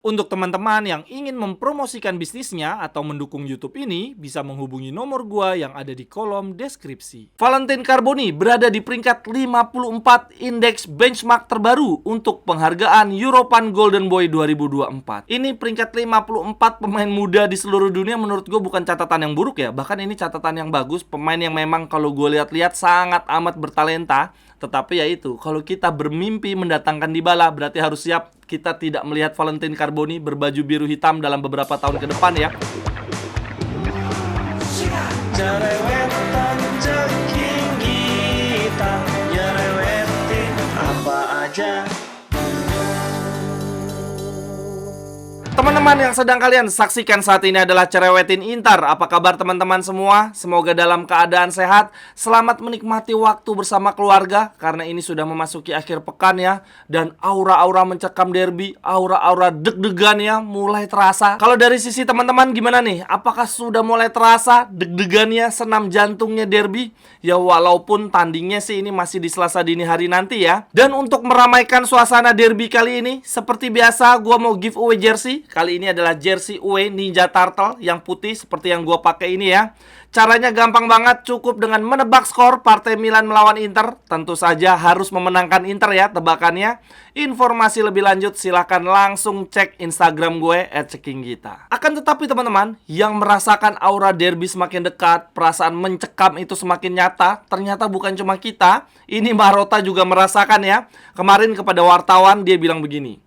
Untuk teman-teman yang ingin mempromosikan bisnisnya atau mendukung YouTube ini, bisa menghubungi nomor gua yang ada di kolom deskripsi. Valentin Carboni berada di peringkat 54 indeks benchmark terbaru untuk penghargaan European Golden Boy 2024. Ini peringkat 54 pemain muda di seluruh dunia, menurut gue bukan catatan yang buruk ya. Bahkan ini catatan yang bagus, pemain yang memang kalau gue lihat-lihat sangat amat bertalenta. Tetapi ya itu, kalau kita bermimpi mendatangkan Dybala, berarti harus siap kita tidak melihat Valentin Carboni berbaju biru hitam dalam beberapa tahun ke depan ya. Jerewetan ceking kita, nyerewetin apa aja. Teman-teman yang sedang kalian saksikan saat ini adalah Cerewetin Inter. Apa kabar teman-teman semua? Semoga dalam keadaan sehat. Selamat menikmati waktu bersama keluarga, karena ini sudah memasuki akhir pekan ya. Dan aura-aura mencekam derby, aura-aura deg-degan ya mulai terasa. Kalau dari sisi teman-teman gimana nih? Apakah sudah mulai terasa deg-degannya, senam jantungnya derby? Ya walaupun tandingnya sih ini masih di Selasa dini hari nanti ya. Dan untuk meramaikan suasana derby kali ini, seperti biasa gua mau giveaway jersey. Kali ini adalah jersey away Ninja Turtle yang putih seperti yang gua pakai ini ya. Caranya gampang banget, cukup dengan menebak skor partai Milan melawan Inter. Tentu saja harus memenangkan Inter ya tebakannya. Informasi lebih lanjut silahkan langsung cek Instagram gue @cekinggita. Akan tetapi teman-teman, yang merasakan aura derby semakin dekat, perasaan mencekam itu semakin nyata, ternyata bukan cuma kita. Ini Marotta juga merasakan ya. Kemarin kepada wartawan dia bilang begini,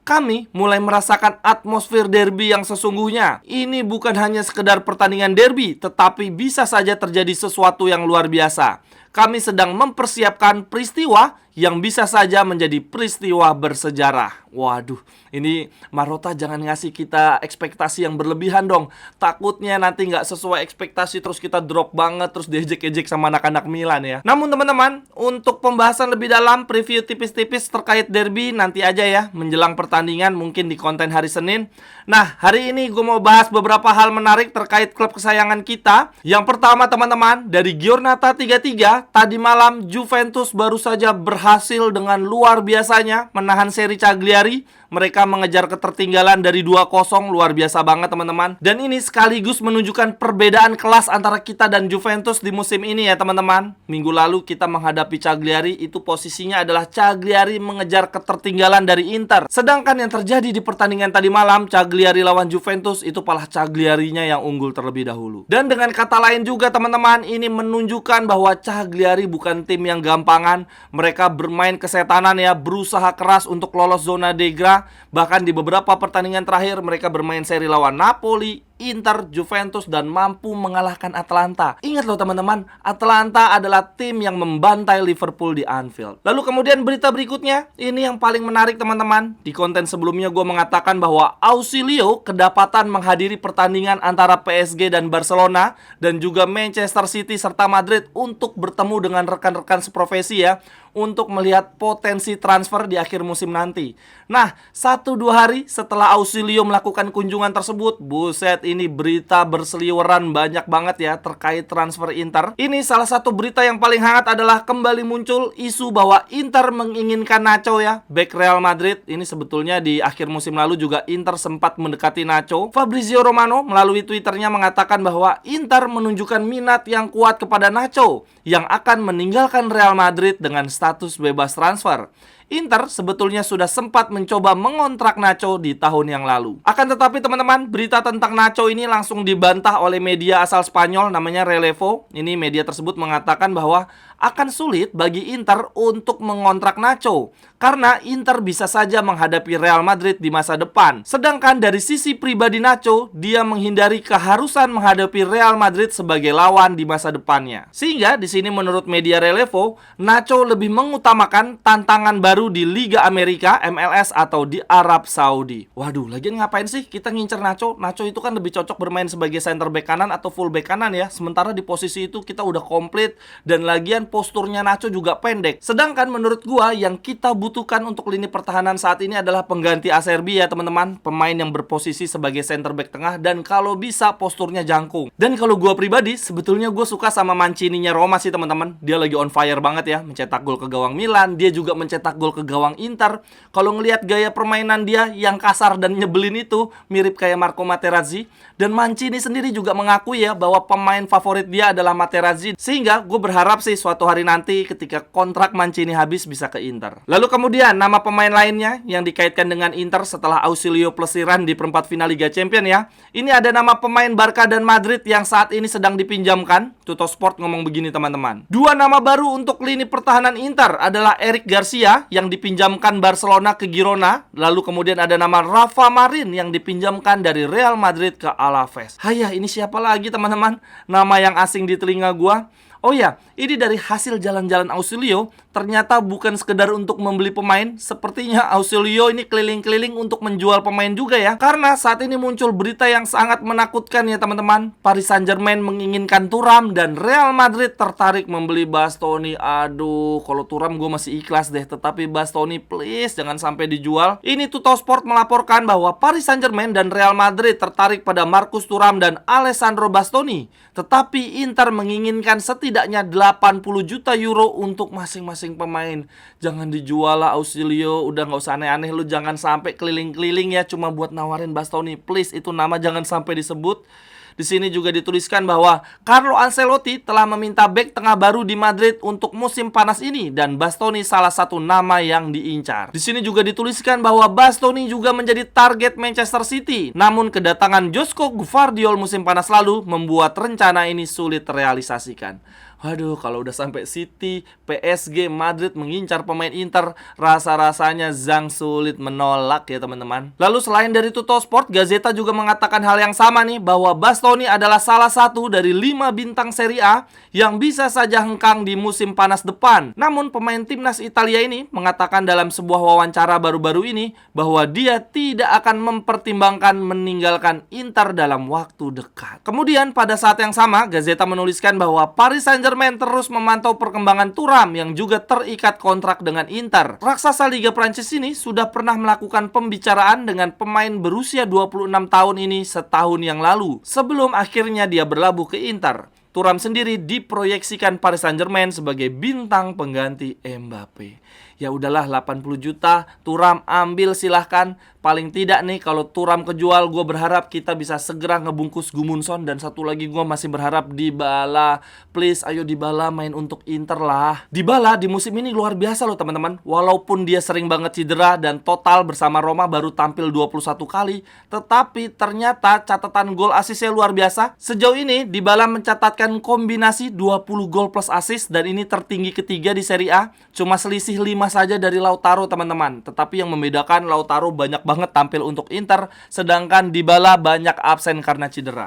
kami mulai merasakan atmosfer derby yang sesungguhnya. Ini bukan hanya sekedar pertandingan derby, tetapi bisa saja terjadi sesuatu yang luar biasa. Kami sedang mempersiapkan peristiwa yang bisa saja menjadi peristiwa bersejarah. Waduh, ini Marotta jangan ngasih kita ekspektasi yang berlebihan dong. Takutnya nanti nggak sesuai ekspektasi terus kita drop banget, terus diejek-ejek sama anak-anak Milan ya. Namun teman-teman, untuk pembahasan lebih dalam, preview tipis-tipis terkait derby nanti aja ya, menjelang pertandingan mungkin di konten hari Senin. Nah, hari ini gue mau bahas beberapa hal menarik terkait klub kesayangan kita. Yang pertama teman-teman, dari Giornata 33, tadi malam Juventus baru saja berhasil dengan luar biasanya menahan seri Cagliari. Mereka mengejar ketertinggalan dari 2-0, luar biasa banget teman-teman. Dan ini sekaligus menunjukkan perbedaan kelas antara kita dan Juventus di musim ini ya teman-teman. Minggu lalu kita menghadapi Cagliari, itu posisinya adalah Cagliari mengejar ketertinggalan dari Inter. Sedangkan yang terjadi di pertandingan tadi malam, Cagliari lawan Juventus, itu malah Cagliarinya yang unggul terlebih dahulu. Dan dengan kata lain juga teman-teman, ini menunjukkan bahwa Cagliari bukan tim yang gampangan. Mereka bermain kesetanan ya, berusaha keras untuk lolos zona degra. Bahkan di beberapa pertandingan terakhir mereka bermain seri lawan Napoli, Inter, Juventus, dan mampu mengalahkan Atalanta. Ingat loh teman-teman, Atalanta adalah tim yang membantai Liverpool di Anfield. Lalu kemudian berita berikutnya, ini yang paling menarik teman-teman. Di konten sebelumnya gue mengatakan bahwa Ausilio kedapatan menghadiri pertandingan antara PSG dan Barcelona, dan juga Manchester City serta Madrid untuk bertemu dengan rekan-rekan seprofesi ya, untuk melihat potensi transfer di akhir musim nanti. Nah, 1-2 hari setelah Ausilio melakukan kunjungan tersebut, buset, ini berita berseliweran banyak banget ya terkait transfer Inter. Ini salah satu berita yang paling hangat adalah kembali muncul isu bahwa Inter menginginkan Nacho ya, bek Real Madrid. Ini sebetulnya di akhir musim lalu juga Inter sempat mendekati Nacho. Fabrizio Romano melalui Twitternya mengatakan bahwa Inter menunjukkan minat yang kuat kepada Nacho yang akan meninggalkan Real Madrid dengan status bebas transfer. Inter sebetulnya sudah sempat mencoba mengontrak Nacho di tahun yang lalu. Akan tetapi teman-teman, berita tentang Nacho ini langsung dibantah oleh media asal Spanyol namanya Relevo. Ini media tersebut mengatakan bahwa akan sulit bagi Inter untuk mengontrak Nacho karena Inter bisa saja menghadapi Real Madrid di masa depan. Sedangkan dari sisi pribadi Nacho, dia menghindari keharusan menghadapi Real Madrid sebagai lawan di masa depannya. Sehingga di sini menurut media Relevo, Nacho lebih mengutamakan tantangan baru di Liga Amerika, MLS, atau di Arab Saudi. Waduh, lagian ngapain sih kita ngincer Nacho? Nacho itu kan lebih cocok bermain sebagai center back kanan atau full back kanan ya. Sementara di posisi itu kita udah komplit, dan lagian posturnya Nacho juga pendek. Sedangkan menurut gua yang kita butuhkan untuk lini pertahanan saat ini adalah pengganti Acerbi ya teman-teman. Pemain yang berposisi sebagai center back tengah dan kalau bisa posturnya jangkung. Dan kalau gua pribadi sebetulnya gua suka sama Mancininya Roma sih teman-teman. Dia lagi on fire banget ya, mencetak gol ke gawang Milan. Dia juga mencetak gol gol ke gawang Inter. Kalau ngelihat gaya permainan dia yang kasar dan nyebelin itu mirip kayak Marco Materazzi. Dan Mancini sendiri juga mengakui ya bahwa pemain favorit dia adalah Materazzi. Sehingga gue berharap sih suatu hari nanti ketika kontrak Mancini habis bisa ke Inter. Lalu kemudian nama pemain lainnya yang dikaitkan dengan Inter setelah Ausilio Plesiran di perempat final Liga Champions ya. Ini ada nama pemain Barca dan Madrid yang saat ini sedang dipinjamkan. Tuttosport ngomong begini teman-teman. Dua nama baru untuk lini pertahanan Inter adalah Eric Garcia yang dipinjamkan Barcelona ke Girona. Lalu kemudian ada nama Rafa Marin yang dipinjamkan dari Real Madrid ke Alaves. Hayah, ini siapa lagi teman-teman? Nama yang asing di telinga gua. Oh ya, ini dari hasil jalan-jalan Ausilio, ternyata bukan sekedar untuk membeli pemain. Sepertinya Ausilio ini keliling-keliling untuk menjual pemain juga ya. Karena saat ini muncul berita yang sangat menakutkan ya teman-teman. Paris Saint-Germain menginginkan Thuram dan Real Madrid tertarik membeli Bastoni. Aduh, kalau Thuram gue masih ikhlas deh. Tetapi Bastoni please jangan sampai dijual. Ini Tuttosport melaporkan bahwa Paris Saint-Germain dan Real Madrid tertarik pada Marcus Thuram dan Alessandro Bastoni. Tetapi Inter menginginkan setidaknya 80 juta euro untuk masing-masing pemain. Jangan dijual lah Ausilio, udah gak usah aneh-aneh. Lu jangan sampai keliling-keliling ya cuma buat nawarin Bastoni. Please, itu nama jangan sampai disebut. Di sini juga dituliskan bahwa Carlo Ancelotti telah meminta bek tengah baru di Madrid untuk musim panas ini dan Bastoni salah satu nama yang diincar. Di sini juga dituliskan bahwa Bastoni juga menjadi target Manchester City. Namun kedatangan Josko Gvardiol musim panas lalu membuat rencana ini sulit terrealisasikan. Waduh, kalau udah sampai City, PSG, Madrid mengincar pemain Inter, rasa-rasanya Zhang sulit menolak ya teman-teman. Lalu selain dari Tuttosport, Gazeta juga mengatakan hal yang sama nih, bahwa Bastoni adalah salah satu dari 5 bintang Serie A yang bisa saja hengkang di musim panas depan. Namun pemain timnas Italia ini mengatakan dalam sebuah wawancara baru-baru ini bahwa dia tidak akan mempertimbangkan meninggalkan Inter dalam waktu dekat. Kemudian pada saat yang sama, Gazeta menuliskan bahwa Paris Saint-Germain terus memantau perkembangan Thuram yang juga terikat kontrak dengan Inter. Raksasa Liga Prancis ini sudah pernah melakukan pembicaraan dengan pemain berusia 26 tahun ini setahun yang lalu, sebelum akhirnya dia berlabuh ke Inter. Thuram sendiri diproyeksikan Paris Saint-Germain sebagai bintang pengganti Mbappe. Ya udahlah, 80 juta Thuram ambil silahkan. Paling tidak nih kalau Thuram kejual, gue berharap kita bisa segera ngebungkus Gudmundsson. Dan satu lagi gue masih berharap Dybala. Please ayo Dybala main untuk Inter lah. Dybala di musim ini luar biasa loh teman-teman. Walaupun dia sering banget cedera dan total bersama Roma baru tampil 21 kali, tetapi ternyata catatan gol asisnya luar biasa. Sejauh ini Dybala mencatatkan kombinasi 20 gol plus assist dan ini tertinggi ketiga di Serie A. Cuma selisih 5 saja dari Lautaro teman-teman. Tetapi yang membedakan Lautaro banyak banget tampil untuk Inter, sedangkan Dybala banyak absen karena cedera.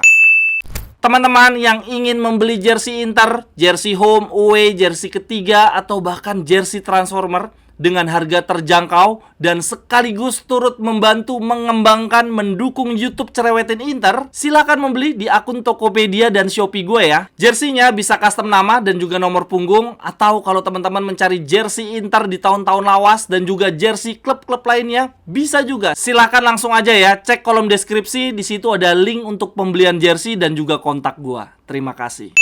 Teman-teman yang ingin membeli jersey Inter, jersey home, away, jersey ketiga, atau bahkan jersey transformer dengan harga terjangkau dan sekaligus turut membantu mengembangkan mendukung YouTube Cerewetin Inter, silakan membeli di akun Tokopedia dan Shopee gue ya. Jersey-nya bisa custom nama dan juga nomor punggung, atau kalau teman-teman mencari jersey Inter di tahun-tahun lawas dan juga jersey klub-klub lainnya, bisa juga. Silakan langsung aja ya, cek kolom deskripsi, di situ ada link untuk pembelian jersey dan juga kontak gue. Terima kasih.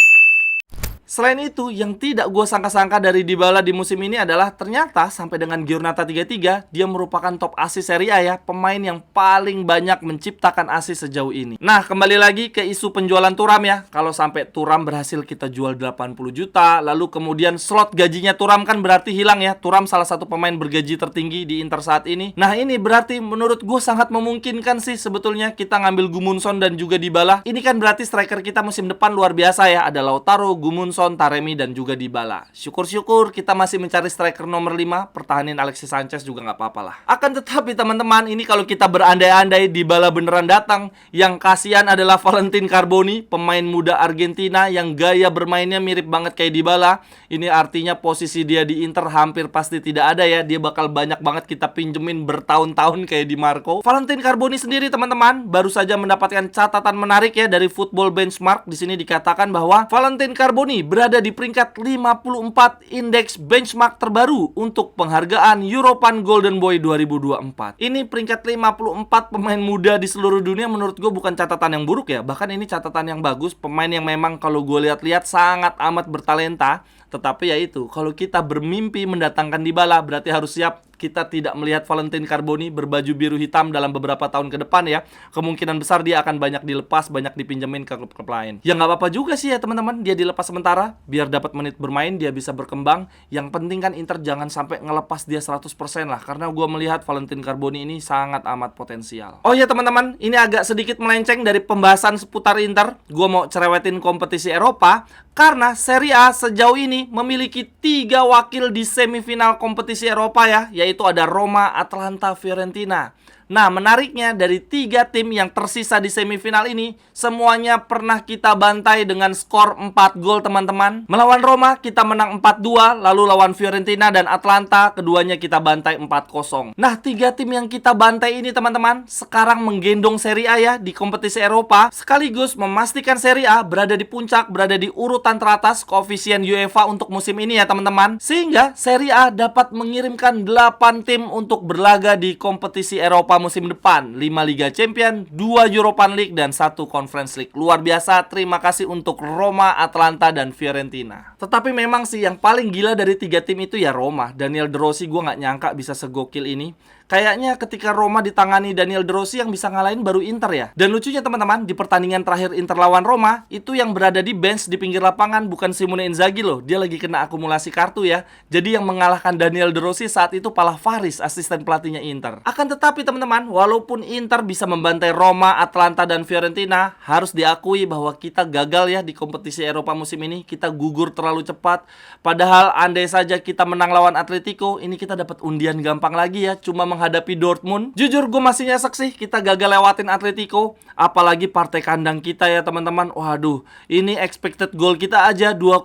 Selain itu, yang tidak gue sangka-sangka dari Dybala di musim ini adalah ternyata sampai dengan Giornata 33, dia merupakan top assist Serie A ya, pemain yang paling banyak menciptakan assist sejauh ini. Nah, kembali lagi ke isu penjualan Thuram ya. Kalau sampai Thuram berhasil kita jual 80 juta, lalu kemudian slot gajinya Thuram kan berarti hilang ya. Thuram salah satu pemain bergaji tertinggi di Inter saat ini. Nah, ini berarti menurut gue sangat memungkinkan sih sebetulnya kita ngambil Gudmundsson dan juga Dybala. Ini kan berarti striker kita musim depan luar biasa ya. Ada Lautaro, Gudmundsson, Taremi dan juga Dybala. Syukur-syukur kita masih mencari striker nomor 5, pertahanin Alexis Sanchez juga nggak apa-apa lah. Akan tetapi teman-teman, ini kalau kita berandai-andai Dybala beneran datang, yang kasihan adalah Valentin Carboni, pemain muda Argentina yang gaya bermainnya mirip banget kayak Dybala. Ini artinya posisi dia di Inter hampir pasti tidak ada ya. Dia bakal banyak banget kita pinjemin bertahun-tahun kayak Di Marco. Valentin Carboni sendiri teman-teman baru saja mendapatkan catatan menarik ya dari Football Benchmark. Di sini dikatakan bahwa Valentin Carboni berada di peringkat 54 indeks benchmark terbaru untuk penghargaan European Golden Boy 2024. Ini peringkat 54 pemain muda di seluruh dunia, menurut gue bukan catatan yang buruk ya. Bahkan ini catatan yang bagus, pemain yang memang kalau gue lihat-lihat sangat amat bertalenta. Tetapi ya itu, kalau kita bermimpi mendatangkan Dybala, berarti harus siap kita tidak melihat Valentin Carboni berbaju biru hitam dalam beberapa tahun ke depan ya. Kemungkinan besar dia akan banyak dilepas, banyak dipinjemin ke klub-klub lain. Ya nggak apa-apa juga sih ya teman-teman, dia dilepas sementara biar dapat menit bermain, dia bisa berkembang. Yang penting kan Inter jangan sampai ngelepas dia 100% lah, karena gue melihat Valentin Carboni ini sangat amat potensial. Oh ya teman-teman, ini agak sedikit melenceng dari pembahasan seputar Inter. Gue mau cerewetin kompetisi Eropa karena Serie A sejauh ini memiliki 3 wakil di semifinal kompetisi Eropa ya, yaitu ada Roma, Atalanta, Fiorentina. Nah, menariknya dari 3 tim yang tersisa di semifinal ini, semuanya pernah kita bantai dengan skor 4 gol teman-teman. Melawan Roma kita menang 4-2, lalu lawan Fiorentina dan Atalanta keduanya kita bantai 4-0. Nah, 3 tim yang kita bantai ini teman-teman sekarang menggendong Serie A ya di kompetisi Eropa, sekaligus memastikan Serie A berada di puncak, berada di urutan teratas koefisien UEFA untuk musim ini ya teman-teman. Sehingga Serie A dapat mengirimkan 8 tim untuk berlaga di kompetisi Eropa musim depan. 5 Liga Champions, 2 Europa League, dan 1 Conference League. Luar biasa, terima kasih untuk Roma, Atalanta, dan Fiorentina. Tetapi memang sih yang paling gila dari 3 tim itu ya Roma. Daniel De Rossi, gue nggak nyangka bisa segokil ini. Kayaknya ketika Roma ditangani Daniel De Rossi yang bisa ngalahin baru Inter ya. Dan lucunya teman-teman, di pertandingan terakhir Inter lawan Roma, itu yang berada di bench di pinggir lapangan bukan Simone Inzaghi loh. Dia lagi kena akumulasi kartu ya. Jadi yang mengalahkan Daniel De Rossi saat itu Palafaris, asisten pelatihnya Inter. Akan tetapi teman-teman, walaupun Inter bisa membantai Roma, Atalanta, dan Fiorentina, harus diakui bahwa kita gagal ya di kompetisi Eropa musim ini. Kita gugur terlalu cepat. Padahal andai saja kita menang lawan Atletico, ini kita dapat undian gampang lagi ya. Cuma menghadapi Dortmund. Jujur gue masih nyesek sih kita gagal lewatin Atletico. Apalagi partai kandang kita ya teman-teman. Waduh, ini expected goal kita aja 2,3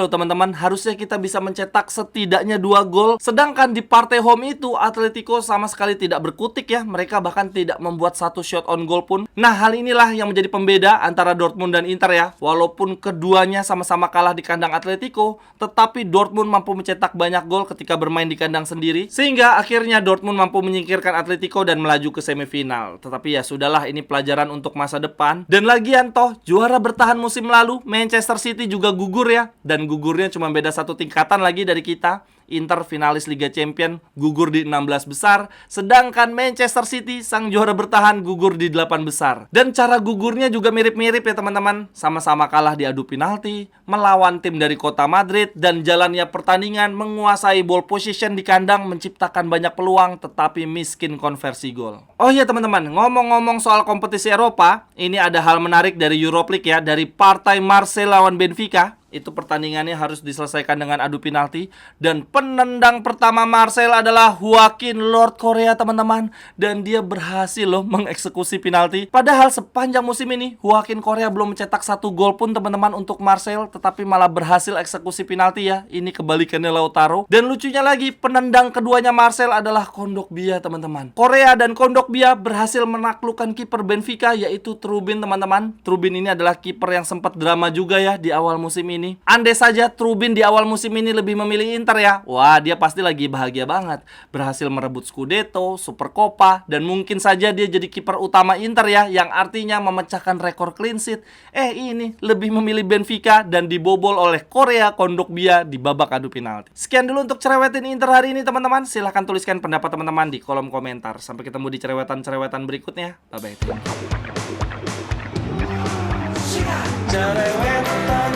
loh teman-teman. Harusnya kita bisa mencetak setidaknya 2 gol. Sedangkan di partai home itu Atletico sama sekali tidak berkutik ya. Mereka bahkan tidak membuat 1 shot on goal pun. Nah, hal inilah yang menjadi pembeda antara Dortmund dan Inter ya. Walaupun keduanya sama-sama kalah di kandang Atletico, tetapi Dortmund mampu mencetak banyak gol ketika bermain di kandang sendiri. Sehingga akhirnya Dortmund mampu menyingkirkan Atletico dan melaju ke semifinal. Tetapi ya sudahlah, ini pelajaran untuk masa depan. Dan lagian toh, juara bertahan musim lalu Manchester City juga gugur ya. Dan gugurnya cuma beda 1 tingkatan lagi dari kita. Inter finalis Liga Champions gugur di 16 besar, sedangkan Manchester City sang juara bertahan gugur di 8 besar. Dan cara gugurnya juga mirip-mirip ya teman-teman. Sama-sama kalah di adu penalti, melawan tim dari kota Madrid, dan jalannya pertandingan menguasai ball position di kandang, menciptakan banyak peluang tetapi miskin konversi gol. Oh iya teman-teman, ngomong-ngomong soal kompetisi Eropa, ini ada hal menarik dari Europa League ya, dari partai Marseille lawan Benfica. Itu pertandingannya harus diselesaikan dengan adu penalti. Dan penendang pertama Marseille adalah Joaquin Lord Korea teman-teman. Dan dia berhasil loh mengeksekusi penalti. Padahal sepanjang musim ini Joaquin Korea belum mencetak 1 gol pun teman-teman untuk Marseille. Tetapi malah berhasil eksekusi penalti ya. Ini kebalikannya Lautaro. Dan lucunya lagi, penendang keduanya Marseille adalah Kondogbia teman-teman. Korea dan Kondogbia berhasil menaklukkan kiper Benfica, yaitu Trubin teman-teman. Trubin ini adalah kiper yang sempat drama juga ya di awal musim ini. Andai saja Trubin di awal musim ini lebih memilih Inter ya, wah dia pasti lagi bahagia banget. Berhasil merebut Scudetto, Supercopa, dan mungkin saja dia jadi kiper utama Inter ya, yang artinya memecahkan rekor clean sheet. Ini lebih memilih Benfica dan dibobol oleh Korea Kondogbia di babak adu penalti. Sekian dulu untuk cerewetin Inter hari ini teman-teman. Silahkan tuliskan pendapat teman-teman di kolom komentar. Sampai ketemu di cerewetan-cerewetan berikutnya. Bye-bye. Cerewetan